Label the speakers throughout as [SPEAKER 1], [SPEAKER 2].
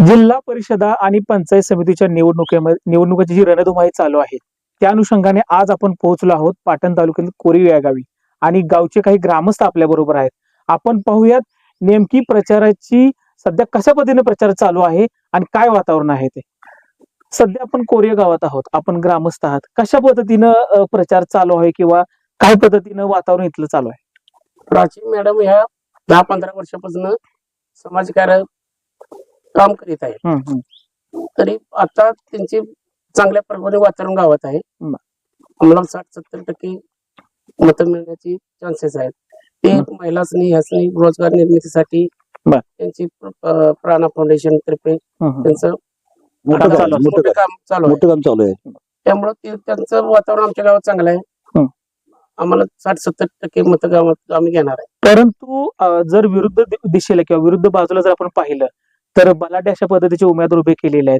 [SPEAKER 1] जिल्हा परिषदा आणि पंचायत समितीच्या निवडणुकीची जी रणधुमाळी चालू आहे त्या अनुषंगाने आज आपण पोहोचलो आहोत पाटण तालुक्यातील कोरीव या गावी आणि गावचे काही ग्रामस्थ आपल्या बरोबर आहेत. आपण पाहूयात नेमकी प्रचाराची सध्या कशा पद्धतीने प्रचार चालू आहे आणि काय वातावरण आहे ते. सध्या आपण कोरीव गावात आहोत, आपण ग्रामस्थ आहात. कशा पद्धतीनं प्रचार चालू आहे किंवा काय पद्धतीनं वातावरण इथलं चालू आहे?
[SPEAKER 2] प्राची मॅडम ह्या 10-15 वर्षापासून समाजकार्य काम करीत आहे. तरी आता त्यांची चांगल्या प्रकारे वातावरण गावात आहे. आम्हाला 60-70% मतं मिळण्याची चान्सेस आहेत. ते महिलांनी ह्यासनी रोजगार निर्मितीसाठी त्यांची प्राणा फाउंडेशन तर्फे त्यांचं मोठं काम चालू आहे. त्यामुळे त्यांचं वातावरण आमच्या गावात चांगलं आहे. आम्हाला 60-70% मतं गावात आम्ही घेणार आहे.
[SPEAKER 1] परंतु जर विरुद्ध दिशेला किंवा विरुद्ध बाजूला जर आपण पाहिलं तर बलाढ्य अशा पद्धतीचे उमेदवार उभे केलेले आहेत.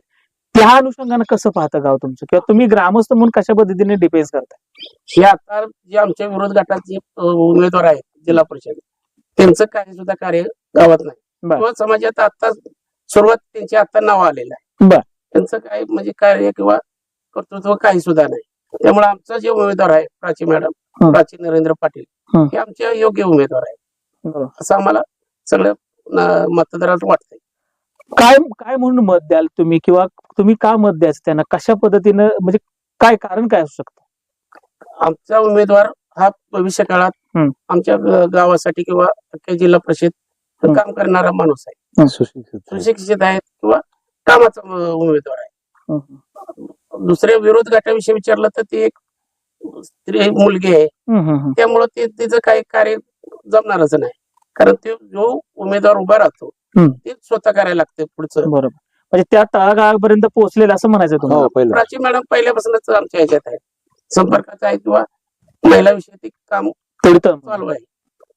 [SPEAKER 1] त्या अनुषंगाने कसं पाहतं गाव तुमचं किंवा तुम्ही ग्रामस्थ म्हणून कशा पद्धतीने डिपेंड करताय?
[SPEAKER 2] हे आता जे आमच्या विरोध गटात जे उमेदवार आहेत जिल्हा परिषद त्यांचं काही सुद्धा कार्य गावात नाही किंवा समाजात आता सुरुवात त्यांची आता नाव आलेलं आहे. त्यांचं काय म्हणजे कार्य किंवा कर्तृत्व काही सुद्धा नाही. त्यामुळे आमचा जे उमेदवार आहे प्राची मॅडम, प्राची नरेंद्र पाटील हे आमचे योग्य उमेदवार आहे असं आम्हाला सगळं मतदाराला वाटतंय.
[SPEAKER 1] काय काय म्हणून मत द्याल तुम्ही किंवा तुम्ही का मत द्यायचं त्यांना? कशा पद्धतीनं म्हणजे काय कारण काय असू शकतं?
[SPEAKER 2] आमचा उमेदवार हा भविष्य काळात आमच्या गावासाठी किंवा अख्ख्या जिल्हा परिषद काम करणारा माणूस आहे. सुशिक्षित आहे किंवा कामाचा उमेदवार आहे. दुसऱ्या विरोध गटाविषयी विचारलं तर ती एक स्त्री मुलगी आहे. त्यामुळे तिचं काही कार्य जमणारच नाही. कारण ते जो उमेदवार उभा राहतो ते स्वतः करायला लागते पुढचं.
[SPEAKER 1] बरोबर, म्हणजे त्या तळागाळापर्यंत पोहोचलेलं असं म्हणायचं तुम्हाला?
[SPEAKER 2] प्राची मॅडम पहिल्यापासूनच आमच्या ह्याच्यात आहे, संपर्कात आहे किंवा महिला विषयी काम चालू आहे.